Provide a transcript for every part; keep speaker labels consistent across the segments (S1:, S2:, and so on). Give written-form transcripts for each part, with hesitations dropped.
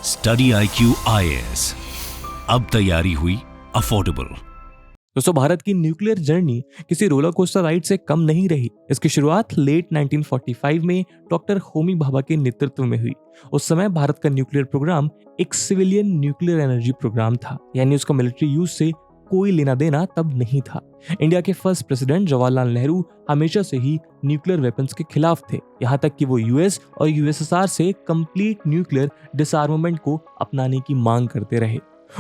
S1: Study IQ IAS, अब तैयारी हुई अफोर्डेबल।
S2: दोस्तों, भारत की न्यूक्लियर जर्नी किसी रोलर कोस्टर राइड से कम नहीं रही। इसकी शुरुआत लेट 1945 में डॉक्टर होमी भाभा के नेतृत्व में हुई। उस समय भारत का न्यूक्लियर प्रोग्राम एक सिविलियन न्यूक्लियर एनर्जी प्रोग्राम था, यानी उसका मिलिट्री यूज से कोई लेना देना तब नहीं था। इंडिया के फर्स्ट प्रेसिडेंट जवाहरलाल नेहरू हमेशा से ही न्यूक्लियर वेपन्स के खिलाफ थे, यहाँ तक कि वो यूएस और यूएसएसआर से कंप्लीट न्यूक्लियर डिसआर्ममेंट को अपनाने की मांग करते रहे।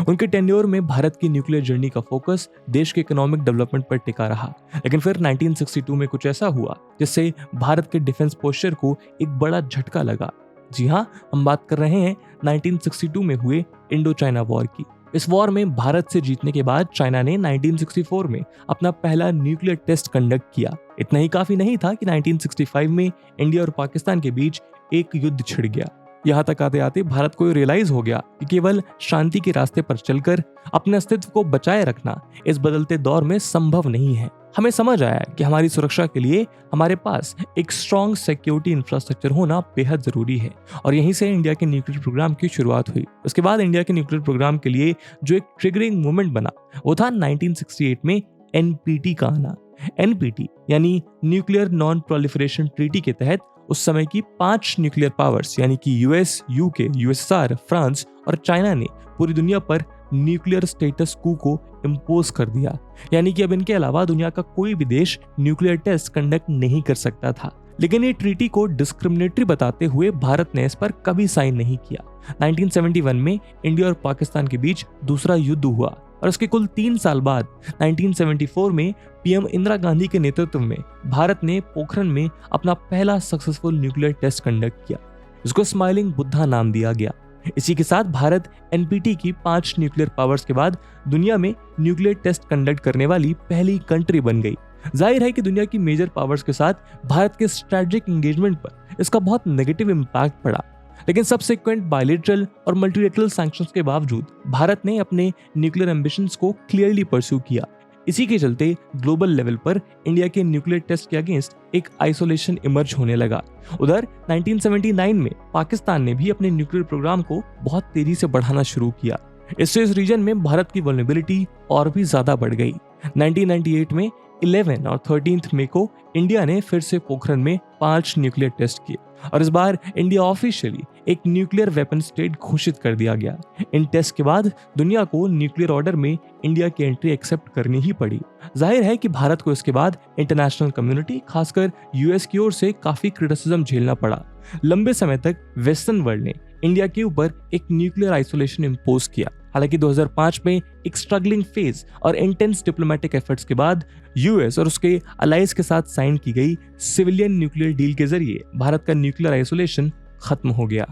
S2: उनके टेन्योर में भारत की न्यूक्लियर जर्नी का फोकस देश के इकोनॉमिक डेवलपमेंट पर टिका रहा, लेकिन फिर 1962 में कुछ ऐसा हुआ जिससे भारत के डिफेंस पोस्चर को एक बड़ा झटका लगा। जी हाँ, हम बात कर रहे हैं 1962 में हुए इंडो चाइना वॉर की। इस वॉर में भारत से जीतने के बाद चाइना ने 1964 में अपना पहला न्यूक्लियर टेस्ट कंडक्ट किया। इतना ही काफी नहीं था कि 1965 में इंडिया और पाकिस्तान के बीच एक युद्ध छिड़ गया। यहाँ तक आते आते भारत को रियलाइज हो गया कि केवल शांति के रास्ते पर चलकर अपने अस्तित्व को बचाए रखना इस बदलते दौर में संभव नहीं है। हमें समझ आया कि हमारी सुरक्षा के लिए हमारे पास एक स्ट्रॉन्ग सिक्योरिटी इंफ्रास्ट्रक्चर होना बेहद जरूरी है, और यहीं से इंडिया के न्यूक्लियर प्रोग्राम की शुरुआत हुई। उसके बाद इंडिया के न्यूक्लियर प्रोग्राम के लिए जो एक ट्रिगरिंग मोमेंट बना वो था 1968 में एनपीटी का आना। एनपीटी यानी न्यूक्लियर नॉन प्रोलिफरेशन ट्रीटी के तहत उस समय की 5 न्यूक्लियर पावर्स यानी कि यूएस, यूके, यूएसएसआर, फ्रांस और चाइना ने पूरी दुनिया पर न्यूक्लियर स्टेटस को इम्पोज कर दिया, यानी कि अब इनके अलावा दुनिया का कोई भी देश न्यूक्लियर टेस्ट कंडक्ट नहीं कर सकता था। लेकिन ये ट्रीटी को डिस्क्रिमिनेटरी बताते हुए भारत ने इस पर कभी साइन नहीं किया। 1971 में इंडिया और पाकिस्तान के बीच दूसरा युद्ध हुआ और उसके कुल 3 साल बाद 1974 में पीएम इंदिरा गांधी के नेतृत्व में भारत ने पोखरण में अपना पहला सक्सेसफुल न्यूक्लियर टेस्ट कंडक्ट किया। इसको स्माइलिंग बुद्धा नाम दिया गया। इसी के साथ भारत एनपीटी की 5 न्यूक्लियर पावर्स के बाद दुनिया में न्यूक्लियर टेस्ट कंडक्ट करने वाली पहली कंट्री बन गई। जाहिर है कि दुनिया की मेजर पावर्स के साथ भारत के स्ट्रेटेजिक एंगेजमेंट पर इसका बहुत नेगेटिव इम्पैक्ट पड़ा, लेकिन सबसिक्वेंट बायलैटरल और मल्टीलैटरल सैंक्शंस के बावजूद भारत ने अपने न्यूक्लियर एम्बिशंस को क्लियरली परस्यू किया। इसी के चलते ग्लोबल लेवल पर इंडिया के न्यूक्लियर टेस्ट के अगेंस्ट एक आइसोलेशन इमर्ज होने लगा। उधर 1979 में पाकिस्तान ने भी अपने न्यूक्लियर प्रोग्राम को बहुत तेजी से बढ़ाना शुरू किया। इससे इस रीजन में भारत की वल्नरेबिलिटी और भी ज्यादा बढ़ गई। 1998 में 11 और 13 मई को इंडिया ने फिर से पोखरण में 5 न्यूक्लियर टेस्ट किए और इस बार इंडिया ऑफिशियली एक न्यूक्लियर वेपन स्टेट घोषित कर दिया गया। इन टेस्ट के बाद दुनिया को न्यूक्लियर ऑर्डर में इंडिया की एंट्री एक्सेप्ट करनी ही पड़ी। जाहिर है कि भारत को इसके बाद इंटरनेशनल कम्युनिटी, खासकर यूएस की ओर से काफी क्रिटिसिज्म झेलना पड़ा। लंबे समय तक वेस्टर्न वर्ल्ड ने इंडिया के ऊपर एक न्यूक्लियर आइसोलेशन इम्पोज किया। हालांकि 2005 में एक स्ट्रगलिंग फेज और इंटेंस डिप्लोमेटिक एफर्ट्स के बाद यूएस और उसके अलाइज के साथ साइन की गई सिविलियन न्यूक्लियर डील के जरिए भारत का न्यूक्लियर आइसोलेशन खत्म हो गया।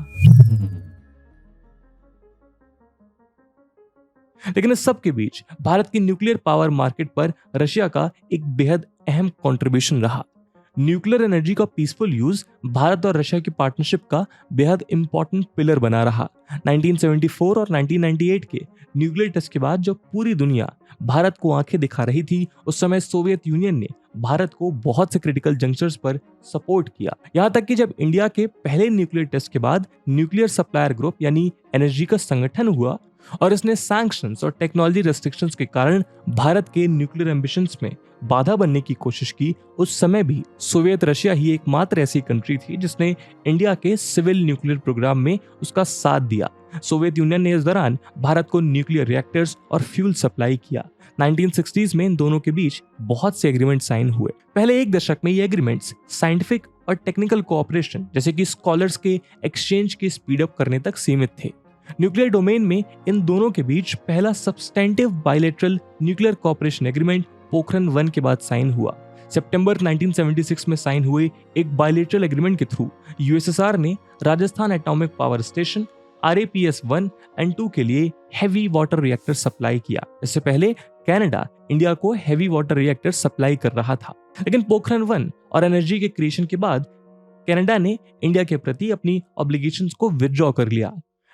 S2: लेकिन इस सब के बीच भारत की न्यूक्लियर पावर मार्केट पर रशिया का एक बेहद अहम कंट्रीब्यूशन रहा। न्यूक्लियर एनर्जी का पीसफुल यूज भारत और रशिया की पार्टनरशिप का बेहद इंपॉर्टेंट पिलर बना रहा। 1974 और 1998 के न्यूक्लियर टेस्ट के बाद जब पूरी दुनिया भारत को आंखें दिखा रही थी, उस समय सोवियत यूनियन ने भारत को बहुत से क्रिटिकल जंक्शंस पर सपोर्ट किया। यहाँ तक कि जब इंडिया के पहले न्यूक्लियर टेस्ट के बाद न्यूक्लियर सप्लायर ग्रुप यानी एनर्जी का संगठन हुआ और इसने सैंक्शंस और टेक्नोलॉजी रेस्ट्रिक्शंस के कारण भारत के न्यूक्लियर एम्बिशंस में बाधा बनने की कोशिश की, उस समय भी सोवियत रशिया ही एकमात्र ऐसी कंट्री थी जिसने इंडिया के सिविल न्यूक्लियर प्रोग्राम में उसका साथ दिया। सोवियत यूनियन ने इस दौरान भारत को न्यूक्लियर रिएक्टर्स और फ्यूल सप्लाई किया। 1960s में इन दोनों के बीच बहुत से एग्रीमेंट साइन हुए। पहले एक दशक में ये एग्रीमेंट्स साइंटिफिक और टेक्निकल कोऑपरेशन जैसे कि स्कॉलर्स के एक्सचेंज के स्पीड अप करने तक सीमित थे। न्यूक्लियर डोमेन में इन दोनों के बीच पहला substantive bilateral nuclear cooperation agreement Pokhran 1 के बाद साइन हुआ। सितंबर 1976 में साइन हुए एक बायलैटरल एग्रीमेंट के थ्रू यूएसएसआर ने Rajasthan atomic power station RAPS 1 and 2 के लिए हैवी वाटर रिएक्टर सप्लाई किया। इससे पहले कनाडा इंडिया को हैवी वाटर रिएक्टर सप्लाई कर रहा था, लेकिन पोखरण 1 और एनर्जी के क्रिएशन के बाद कनाडा ने इंडिया के प्रति अपनी ऑब्लिगेशंस को विथड्रॉ कर लिया।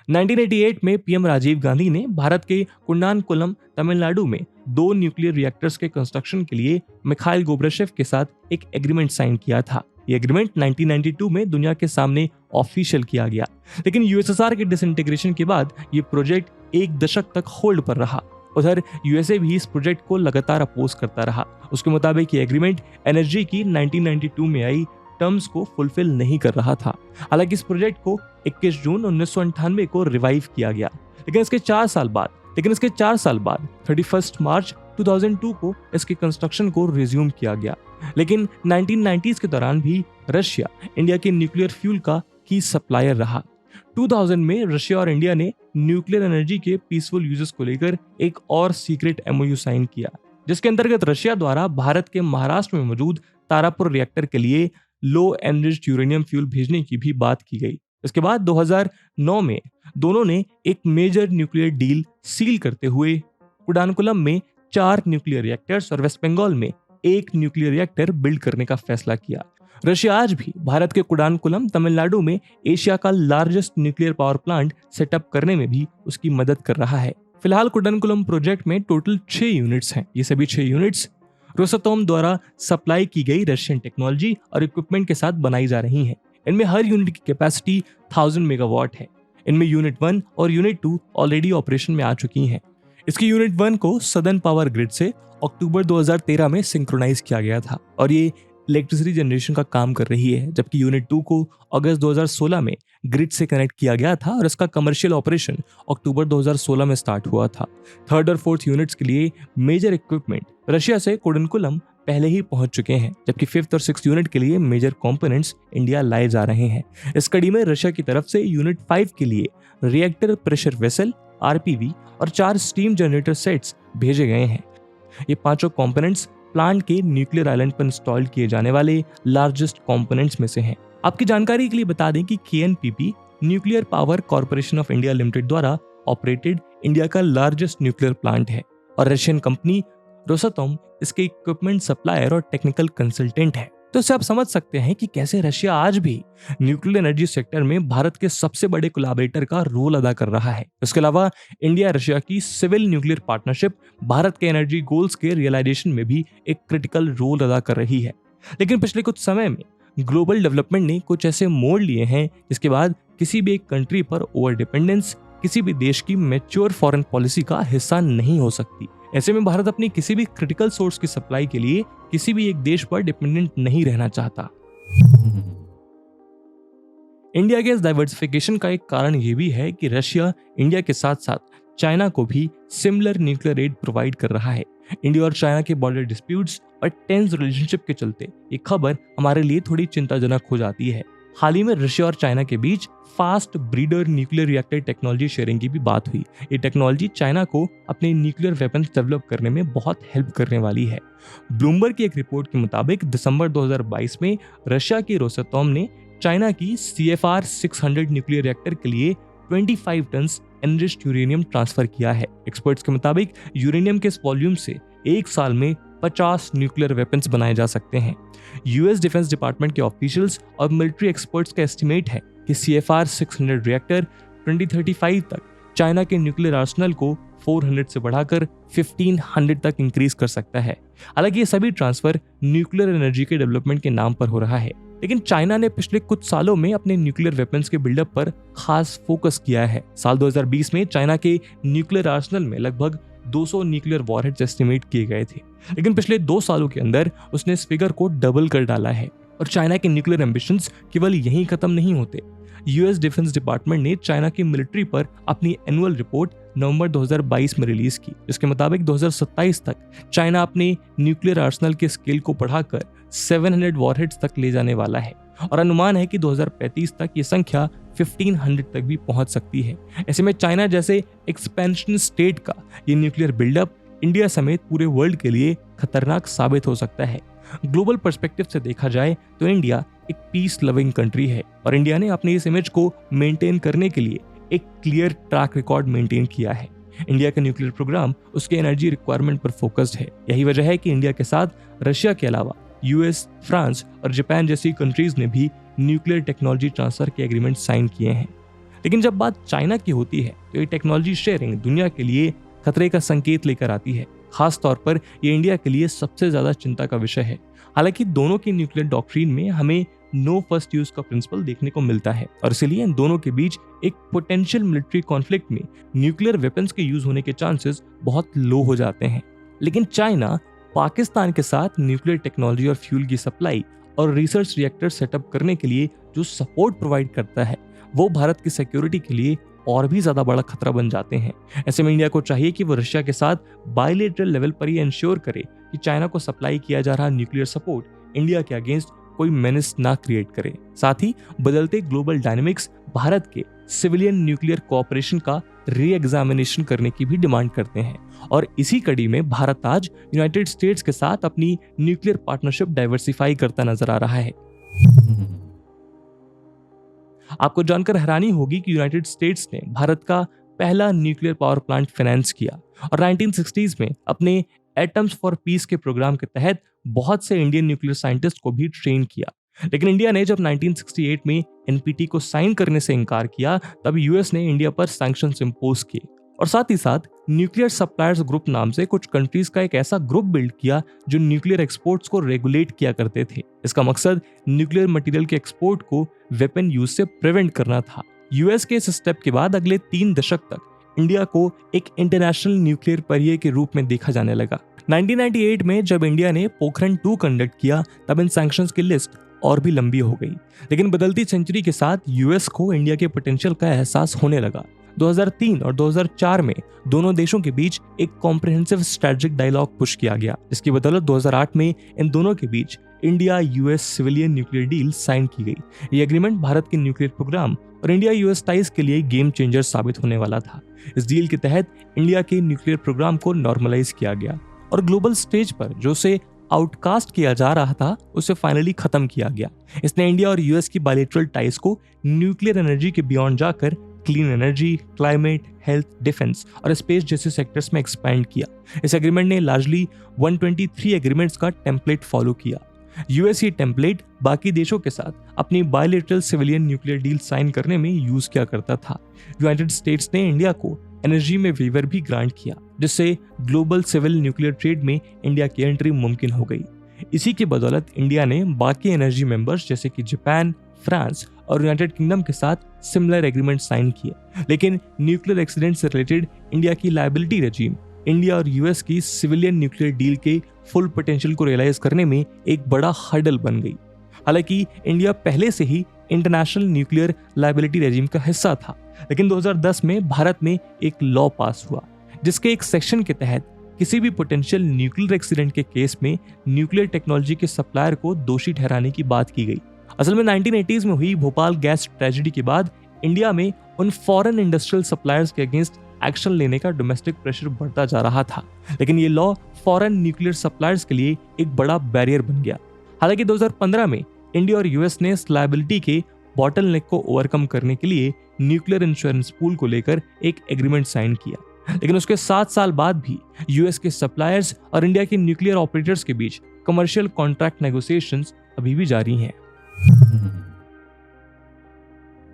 S2: 1988 में पीएम राजीव गांधी ने भारत के कुंडानकुलम तमिलनाडु में 2 न्यूक्लियर रिएक्टर्स के कंस्ट्रक्शन के लिए मिखाइल गोब्रशेव के साथ एक एग्रीमेंट साइन किया था। ये एग्रीमेंट 1992 में दुनिया के सामने ऑफिशियल किया गया, लेकिन यूएसएसआर के डिसइंटीग्रेशन के बाद ये प्रोजेक्ट एक दशक तक होल्ड पर रहा। उधर यूएसए भी इस प्रोजेक्ट को लगातार अपोज करता रहा। उसके मुताबिक ये एग्रीमेंट एनर्जी की 1992 में आई टर्म्स को फुलफिल नहीं कर रहा था। हालांकि इस प्रोजेक्ट को 21 जून 1998 को रिवाइव किया गया, लेकिन इसके 4 साल बाद 31 मार्च 2002 को इसके कंस्ट्रक्शन को रिज्यूम किया गया। लेकिन 1990s के दौरान भी रशिया इंडिया के न्यूक्लियर फ्यूल का की सप्लायर रहा। 2000 में रशिया और इंडिया ने न्यूक्लियर एनर्जी के पीसफुल यूजेस को लेकर एक और सीक्रेट एमओयू साइन किया, जिसके अंतर्गत रशिया द्वारा भारत के महाराष्ट्र में मौजूद तारापुर रिएक्टर के लिए लो एनरिच्ड यूरेनियम फ्यूल भेजने की भी बात की गई। इसके बाद 2009 में दोनों ने एक मेजर न्यूक्लियर डील सील करते हुए कुडानकुलम में 4 न्यूक्लियर रिएक्टर्स और वेस्ट बंगाल में 1 न्यूक्लियर रिएक्टर बिल्ड करने का फैसला किया। रशिया आज भी भारत के कुडानकुलम तमिलनाडु में एशिया का largest nuclear power plant setup करने में भी उसकी मदद कर रहा है। फिलहाल कुडानकुलम प्रोजेक्ट में टोटल 6 यूनिट्स हैं। ये सभी 6 यूनिट्स रोसातोम द्वारा सप्लाई की गई रशियन टेक्नोलॉजी और इक्विपमेंट के साथ बनाई जा रही हैं। इनमें हर यूनिट की कैपेसिटी 1000 मेगावाट है। इनमें यूनिट 1 और यूनिट 2 ऑलरेडी ऑपरेशन में आ चुकी हैं। इसकी यूनिट 1 को सदर्न पावर ग्रिड से अक्टूबर 2013 में सिंक्रोनाइज किया गया था और ये इलेक्ट्रिसिटी जनरेशन का काम कर रही है, जबकि यूनिट 2 को अगस्त 2016 में ग्रिड से कनेक्ट किया गया था और इसका कमर्शियल ऑपरेशन अक्टूबर 2016 में स्टार्ट हुआ था। 3rd और 4th यूनिट्स के लिए मेजर इक्विपमेंट रशिया से कुडानकुलम पहले ही पहुंच चुके हैं, जबकि 5th और 6th यूनिट के लिए मेजर कंपोनेंट्स इंडिया लाए जा रहे हैं। इस कड़ी में रशिया की तरफ से यूनिट 5 के लिए रिएक्टर प्रेशर वेसल, आरपीवी और 4 स्टीम जनरेटर सेट्स भेजे गए हैं। ये पांचों कंपोनेंट्स प्लांट के न्यूक्लियर आइलैंड पर इंस्टॉल किए जाने वाले लार्जेस्ट कंपोनेंट्स में से हैं। आपकी जानकारी के लिए बता दें कि KNPP nuclear power corporation of India limited द्वारा ऑपरेटेड इंडिया का लार्जेस्ट न्यूक्लियर प्लांट है और रशियन कंपनी रोसातोम इसके इक्विपमेंट सप्लायर और टेक्निकल कंसल्टेंट है। तो इससे आप समझ सकते हैं कि कैसे रशिया आज भी न्यूक्लियर एनर्जी सेक्टर में भारत के सबसे बड़े कोलैबोरेटर का रोल अदा कर रहा है। इसके अलावा इंडिया रशिया की सिविल न्यूक्लियर पार्टनरशिप भारत के एनर्जी गोल्स के रियलाइजेशन में भी एक क्रिटिकल रोल अदा कर रही है। लेकिन पिछले कुछ समय में ग्लोबल डेवलपमेंट ने कुछ ऐसे मोड़ लिए हैं जिसके बाद किसी भी एक कंट्री पर ओवर डिपेंडेंस किसी भी देश की मैच्योर फॉरेन पॉलिसी का हिस्सा नहीं हो सकती। ऐसे में भारत अपनी किसी भी क्रिटिकल सोर्स की सप्लाई के लिए किसी भी एक देश पर डिपेंडेंट नहीं रहना चाहता। इंडिया के इस डाइवर्सिफिकेशन का एक कारण ये भी है कि रशिया इंडिया के साथ साथ चाइना को भी सिमिलर न्यूक्लियर एड प्रोवाइड कर रहा है। इंडिया और चाइना के बॉर्डर डिस्प्यूट्स और टेंस रिलेशनशिप के चलते ये खबर हमारे लिए थोड़ी चिंताजनक हो जाती है। हाल ही में रशिया और चाइना के बीच fast breeder nuclear reactor technology sharing की भी बात हुई। ये टेक्नोलॉजी चाइना को अपने न्यूक्लियर वेपन्स डेवलप करने में बहुत हेल्प करने वाली है। ब्लूमबर्ग की एक रिपोर्ट के मुताबिक दिसंबर 2022 में रशिया की रोसातोम ने चाइना की CFR 600 न्यूक्लियर रिएक्टर के लिए 25 टन एनरिच्ड यूरेनियम ट्रांसफर किया है। एक्सपर्ट्स के मुताबिक यूरेनियम के इस वॉल्यूम से एक साल में 50 न्यूक्लियर वेपन्स बनाए जा सकते हैं। यूएस डिफेंस डिपार्टमेंट के ऑफिशियल्स और मिलिट्री एक्सपर्ट्स का एस्टिमेट है कि CFR 600 रिएक्टर 2035 तक चाइना के न्यूक्लियर आर्सेनल को 400 से बढ़ाकर 1500 तक इंक्रीज कर सकता है। हालांकि ये सभी ट्रांसफर न्यूक्लियर एनर्जी के डेवलपमेंट के नाम पर हो रहा है, लेकिन चाइना ने पिछले कुछ सालों में अपने न्यूक्लियर वेपन्स के बिल्डअप पर खास फोकस किया है। साल 2020 में चाइना के न्यूक्लियर आर्सेनल में लगभग 200 न्यूक्लियर वॉरहेड्स एस्टिमेट किए गए थे, लेकिन पिछले 2 सालों के अंदर उसने इस फिगर को डबल कर डाला है। और चाइना के न्यूक्लियर एम्बिशंस केवल यहीं खत्म नहीं होते। यूएस डिफेंस डिपार्टमेंट ने चाइना की मिलिट्री पर अपनी एनुअल रिपोर्ट नवंबर 2022 में रिलीज की, जिसके मुताबिक 2027 तक चाइना अपने न्यूक्लियर आर्सेनल के स्केल को बढ़ाकर 700 वॉरहेड्स तक ले जाने वाला है और अनुमान है कि 2035 तक ये संख्या 1500 तक भी पहुंच सकती है। ऐसे में चाइना जैसे एक्सपेंशन स्टेट का ये न्यूक्लियर बिल्डअप इंडिया समेत पूरे वर्ल्ड के लिए खतरनाक साबित हो सकता है। ग्लोबल पर्सपेक्टिव से देखा जाए तो इंडिया एक पीस लविंग कंट्री है और इंडिया ने अपनी इस इमेज को मेंटेन करने के लिए एक क्लियर ट्रैक रिकॉर्ड मेंटेन किया है। इंडिया का न्यूक्लियर प्रोग्राम उसके एनर्जी रिक्वायरमेंट पर फोकस्ड है। यही वजह है कि इंडिया के साथ रशिया के अलावा यूएस, फ्रांस और जापान जैसी कंट्रीज ने भी न्यूक्लियर टेक्नोलॉजी ट्रांसफर के एग्रीमेंट साइन किए हैं। लेकिन जब बात चाइना की होती है तो ये टेक्नोलॉजी शेयरिंग दुनिया के लिए खतरे का संकेत लेकर आती है। खास तौर पर ये इंडिया के लिए सबसे ज्यादा चिंता का विषय है। हालांकि दोनों की न्यूक्लियर डॉक्ट्रिन में हमें नो फर्स्ट यूज का प्रिंसिपल देखने को मिलता है और इसीलिए इन दोनों के बीच एक पोटेंशियल मिलिट्री कॉन्फ्लिक्ट में न्यूक्लियर वेपन्स के यूज होने के चांसेस बहुत लो हो जाते हैं। लेकिन चाइना पाकिस्तान के साथ न्यूक्लियर टेक्नोलॉजी और फ्यूल की सप्लाई और रिसर्च रिएक्टर सेटअप करने के लिए जो सपोर्ट प्रोवाइड करता है वो भारत की सिक्योरिटी के लिए और भी ज्यादा बड़ा खतरा बन जाते हैं। ऐसे में इंडिया को चाहिए कि वो रशिया के साथ बायलैटरल लेवल पर ये इंश्योर करे कि चाइना को सप्लाई किया जा रहा न्यूक्लियर सपोर्ट इंडिया के अगेंस्ट कोई मेनेस ना क्रिएट करे। साथ ही बदलते ग्लोबल डायनेमिक्स भारत के सिविलियन न्यूक्लियर कोऑपरेशन का री एग्जामिनेशन करने की भी डिमांड करते हैं और इसी कड़ी में भारत आज यूनाइटेड स्टेट्स के साथ अपनी न्यूक्लियर पार्टनरशिप डाइवर्सिफाई करता नजर आ रहा है। आपको जानकर हैरानी होगी कि यूनाइटेड स्टेट्स ने भारत का पहला न्यूक्लियर पावर प्लांट फाइनेंस किया और 1960s में अपने एटम्स फॉर पीस के प्रोग्राम के तहत बहुत से इंडियन न्यूक्लियर साइंटिस्ट को भी ट्रेन किया। लेकिन इंडिया ने जब 1968 में एनपीटी को साइन करने से इनकार किया तब यूएस ने इंडिया पर सैंक्शंस इंपोज किए और साथ ही साथ न्यूक्लियर सप्लायर्स ग्रुप नाम से कुछ कंट्रीज का एक ऐसा ग्रुप बिल्ड किया जो न्यूक्लियर एक्सपोर्ट्स को रेगुलेट किया करते थे। इसका मकसद न्यूक्लियर मटेरियल के एक्सपोर्ट को वेपन यूज से प्रिवेंट करना था। यूएस के इस स्टेप के बाद अगले 3 दशक तक इंडिया को एक इंटरनेशनल न्यूक्लियर परिये के रूप में देखा जाने लगा। 1998 में जब इंडिया ने पोखरण 2 कंडक्ट किया तब इन सैंक्शंस की लिस्ट और भी लंबी हो गई। लेकिन बदलती सेंचुरी के साथ यूएस को इंडिया के पोटेंशियल का एहसास होने लगा। 2003 और 2004 में दोनों देशों के बीच एक कॉम्प्रिहेंसिव स्ट्रेटेजिक डायलॉग पुश किया गया, जिसकी बदौलत 2008 में इन दोनों के बीच India US civilian nuclear deal sign की गई। ये एग्रीमेंट भारत के न्यूक्लियर प्रोग्राम और इंडिया यूएस टाइज के लिए गेम चेंजर साबित होने वाला था। इस डील के तहत इंडिया के न्यूक्लियर प्रोग्राम को नॉर्मलाइज किया गया और ग्लोबल स्टेज पर जो उसे आउटकास्ट किया जा रहा था उसे फाइनली खत्म किया गया। इसने इंडिया और यूएस की बायलैटरल टाइज को न्यूक्लियर एनर्जी के बियॉन्ड जाकर clean energy, climate, health, defence और स्पेस जैसे सेक्टर्स में एक्सपैंड किया। इस एग्रीमेंट ने लार्जली 123 एग्रीमेंट्स का टेम्पलेट फॉलो किया। यूएस ये टेम्पलेट बाकी देशों के साथ अपनी bilateral civilian nuclear deal sign करने में यूज किया करता था। यूनाइटेड स्टेट्स ने इंडिया को एनर्जी में वेवर भी ग्रांट किया, जिससे ग्लोबल सिविल न्यूक्लियर ट्रेड में इंडिया की एंट्री मुमकिन हो गई। इसी की बदौलत इंडिया ने बाकी एनर्जी मेंबर्स जैसे कि जापान, फ्रांस और यूनाइटेड किंगडम के साथ सिमिलर एग्रीमेंट साइन किए। लेकिन न्यूक्लियर एक्सीडेंट से रिलेटेड इंडिया की लायबिलिटी रेजिम इंडिया और यूएस की सिविलियन न्यूक्लियर डील के फुल पोटेंशियल को रियलाइज करने में एक बड़ा हर्डल बन गई। हालांकि इंडिया पहले से ही इंटरनेशनल न्यूक्लियर लायबिलिटी रेजिम का हिस्सा था, लेकिन 2010 में भारत में एक लॉ पास हुआ जिसके एक सेक्शन के तहत किसी भी पोटेंशियल न्यूक्लियर एक्सीडेंट के केस में न्यूक्लियर टेक्नोलॉजी के सप्लायर को दोषी ठहराने की बात की गई। असल में 1980s में हुई भोपाल गैस ट्रेजेडी के बाद इंडिया में उन फॉरेन इंडस्ट्रियल सप्लायर्स के अगेंस्ट एक्शन लेने का डोमेस्टिक प्रेशर बढ़ता जा रहा था, लेकिन ये लॉ फॉरेन न्यूक्लियर सप्लायर्स के लिए एक बड़ा बैरियर बन गया। हालांकि 2015 में इंडिया और यूएस ने इस लायबिलिटी के बॉटलनेक को ओवरकम करने के लिए न्यूक्लियर इंश्योरेंस पूल को लेकर एक एग्रीमेंट साइन किया, लेकिन उसके 7 साल बाद भी यूएस के सप्लायर्स और इंडिया के न्यूक्लियर ऑपरेटर्स के बीच कमर्शियल कॉन्ट्रैक्ट नेगोशिएशंस अभी भी जारी हैं।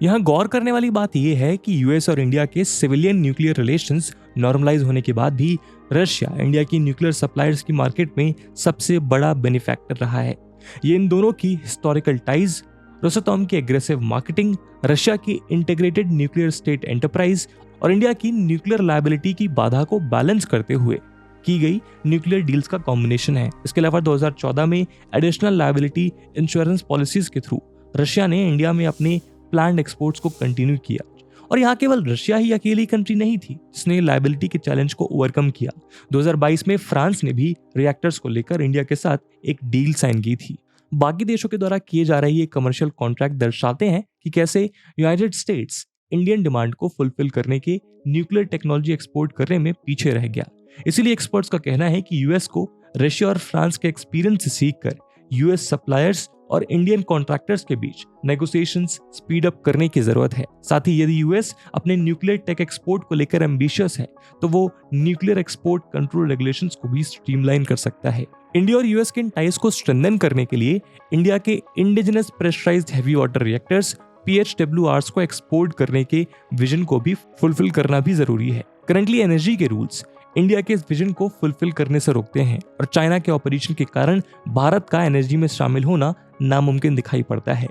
S2: यहाँ गौर करने वाली बात यह है कि यूएस और इंडिया के सिविलियन न्यूक्लियर रिलेशंस नॉर्मलाइज होने के बाद भी रशिया इंडिया की न्यूक्लियर सप्लायर्स की मार्केट में सबसे बड़ा बेनिफैक्टर रहा है। ये इन दोनों की हिस्टोरिकल टाइज, रोसटॉम की एग्रेसिव मार्केटिंग, रशिया की इंटीग्रेटेड न्यूक्लियर स्टेट एंटरप्राइज और इंडिया की न्यूक्लियर लायबिलिटी की बाधा को बैलेंस करते हुए की गई न्यूक्लियर डील्स का कॉम्बिनेशन है। इसके अलावा 2014 में एडिशनल लायबिलिटी इंश्योरेंस पॉलिसीज के थ्रू रशिया ने इंडिया में अपने प्लान्ड एक्सपोर्ट्स को कंटिन्यू किया और यहाँ केवल रशिया ही अकेली कंट्री नहीं थी जिसने लायबिलिटी के चैलेंज को ओवरकम किया। 2022 में फ्रांस ने भी रिएक्टर्स को लेकर इंडिया के साथ एक डील साइन की थी। बाकी देशों के द्वारा किए जा रहे ये कमर्शियल कॉन्ट्रैक्ट दर्शाते हैं कि कैसे यूनाइटेड स्टेट्स इंडियन डिमांड को फुलफिल करने के न्यूक्लियर टेक्नोलॉजी एक्सपोर्ट करने में पीछे रह गया। इसीलिए एक्सपर्ट्स का कहना है कि यूएस को रशिया और फ्रांस के एक्सपीरियंस से सीखकर यूएस सप्लायर्स और इंडियन कॉन्ट्रैक्टर्स के बीच नेगोशिएशंस स्पीड अप करने की जरूरत है। साथ ही यदि यूएस अपने न्यूक्लियर टेक एक्सपोर्ट को लेकर एम्बिशियस है तो वो न्यूक्लियर एक्सपोर्ट कंट्रोल रेगुलेशंस को भी स्ट्रीमलाइन कर सकता है। इंडिया और यूएस के टाइज को स्ट्रेंथन करने के लिए इंडिया के indigenous pressurised heavy water reactors PHWRs को एक्सपोर्ट करने के विजन को भी फुलफिल करना भी जरूरी है। करंटली एनर्जी के रूल्स इंडिया के इस विजन को फुलफिल करने से रोकते हैं और चाइना के ऑपरेशन के कारण भारत का एनर्जी में शामिल होना नामुमकिन दिखाई पड़ता है।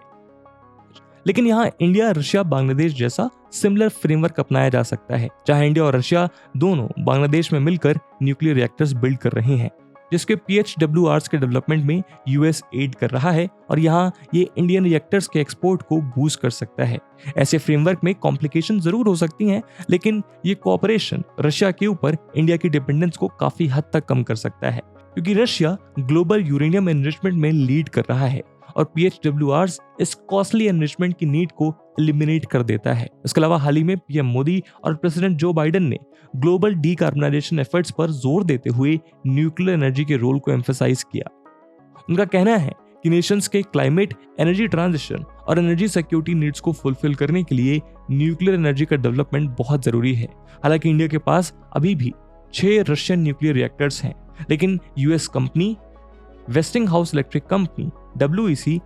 S2: लेकिन यहाँ इंडिया, रशिया, बांग्लादेश जैसा सिमिलर फ्रेमवर्क अपनाया जा सकता है, जहां इंडिया और रशिया दोनों बांग्लादेश में मिलकर न्यूक्लियर रिएक्टर्स बिल्ड कर रहे हैं, जिसके PHWRs के डेवलपमेंट में यूएस एड कर रहा है और यहाँ ये इंडियन रिएक्टर्स के एक्सपोर्ट को बूस्ट कर सकता है। ऐसे फ्रेमवर्क में कॉम्प्लिकेशन जरूर हो सकती हैं, लेकिन ये कोऑपरेशन रशिया के ऊपर इंडिया की डिपेंडेंस को काफी हद तक कम कर सकता है, क्योंकि रशिया ग्लोबल यूरेनियम एनरिचमेंट में लीड कर रहा है और PHWRs इस कॉस्टली एनरिचमेंट की नीड को एलिमिनेट कर देता है। इसके अलावा हाल ही में पीएम मोदी और प्रेसिडेंट जो बाइडेन ने ग्लोबल डीकार्बनाइजेशन एफर्ट्स पर जोर देते हुए न्यूक्लियर एनर्जी के रोल को एम्फसाइज किया। उनका कहना है कि नेशंस के क्लाइमेट, एनर्जी ट्रांजिशन और एनर्जी सिक्योरिटी नीड्स को फुलफिल करने के लिए न्यूक्लियर एनर्जी का डेवलपमेंट बहुत जरूरी है। हालांकि इंडिया के पास अभी भी 6 रशियन न्यूक्लियर रिएक्टर्स हैं, लेकिन US company Westinghouse electric company WEC,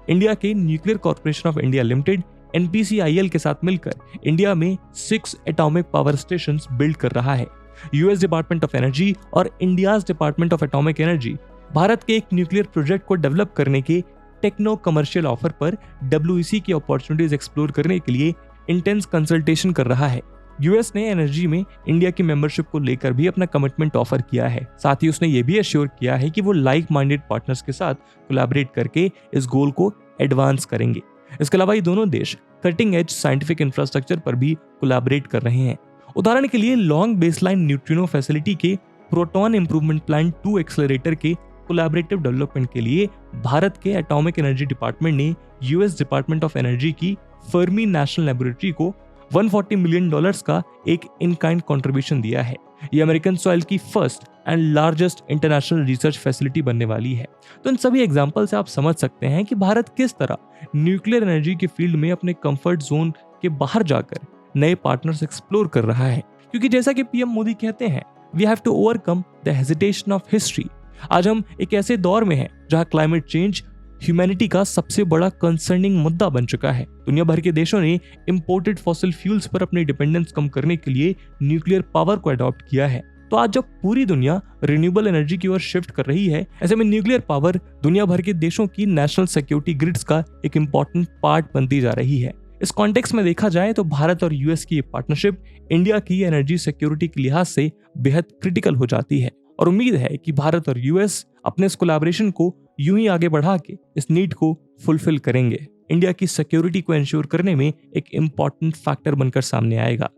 S2: India के nuclear corporation of India limited NPCIL के साथ मिलकर इंडिया में 6 एटॉमिक पावर स्टेशंस बिल्ड कर रहा है। यूएस डिपार्टमेंट ऑफ एनर्जी और India's department of atomic energy Bharat के एक न्यूक्लियर प्रोजेक्ट को डेवलप करने के टेक्नो कमर्शियल ऑफर पर WEC की अपॉर्चुनिटीज एक्सप्लोर करने के लिए इंटेंस कंसल्टेशन कर रहा है। यूएस ने एनर्जी में इंडिया की मेंबरशिप को लेकर भी अपना कमिटमेंट ऑफर किया है। साथ ही उसने ये भी एश्योर किया है कि वो लाइक माइंडेड पार्टनर्स के साथ कोलैबोरेट करके इस गोल को एडवांस करेंगे। इसके अलावा ये दोनों देश कटिंग एज साइंटिफिक इंफ्रास्ट्रक्चर पर भी कोलैबोरेट कर रहे हैं। उदाहरण के लिए लॉन्ग बेसलाइन न्यूट्रिनो फैसिलिटी के प्रोटॉन इंप्रूवमेंट प्लान 2 एक्सेलरेटर के कोलैबोरेटिव डेवलपमेंट के लिए भारत के एटॉमिक एनर्जी डिपार्टमेंट ने यूएस डिपार्टमेंट ऑफ एनर्जी की फर्मी नेशनल लेबोरेटरी को $140 मिलियन का एक इन काइंड कंट्रीब्यूशन दिया है। ये अमेरिकन सॉइल की first and largest international research facility बनने वाली है। तो इन सभी एग्जांपल से आप समझ सकते हैं कि भारत किस तरह न्यूक्लियर एनर्जी के फील्ड में अपने कंफर्ट जोन के बाहर जाकर नए पार्टनर्स एक्सप्लोर कर रहा है, क्योंकि जैसा कि पीएम मोदी कहते हैं, we have to overcome the hesitation of history. आज हम एक ऐसे दौर में हैं जहां क्लाइमेट चेंज ह्यूमैनिटी का सबसे बड़ा कंसर्निंग मुद्दा बन चुका है। दुनिया भर के देशों ने इंपोर्टेड फॉसिल फ्यूल्स पर अपनी डिपेंडेंस कम करने के लिए न्यूक्लियर पावर को अडॉप्ट किया है। तो आज जब पूरी दुनिया रिन्यूएबल एनर्जी की ओर शिफ्ट कर रही है, ऐसे में न्यूक्लियर पावर दुनिया भर के देशों की नेशनल सिक्योरिटी ग्रिड्स का एक इंपॉर्टेंट पार्ट बनती जा रही है। इस कॉन्टेक्स्ट में देखा जाए तो भारत और यूएस की ये पार्टनरशिप इंडिया की एनर्जी सिक्योरिटी के लिहाज से बेहद क्रिटिकल हो जाती है और उम्मीद है कि भारत और यूएस अपने इस कोलैबोरेशन को यूं ही आगे बढ़ा के इस नीड को फुलफिल करेंगे। इंडिया की सिक्योरिटी को इंश्योर करने में एक इंपॉर्टेंट फैक्टर बनकर सामने आएगा।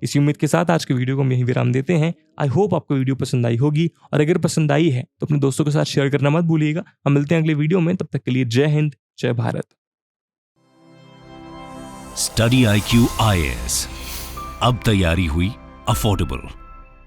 S2: इसी उम्मीद के साथ आज के वीडियो को हम यहीं विराम देते हैं। आई होप आपको वीडियो पसंद आई होगी और अगर पसंद आई है तो अपने दोस्तों के साथ शेयर करना मत भूलिएगा। हम मिलते हैं अगले वीडियो में, तब तक के लिए जय हिंद, जय भारत।
S1: स्टडी IQ IAS, अब तैयारी हुई अफोर्डेबल।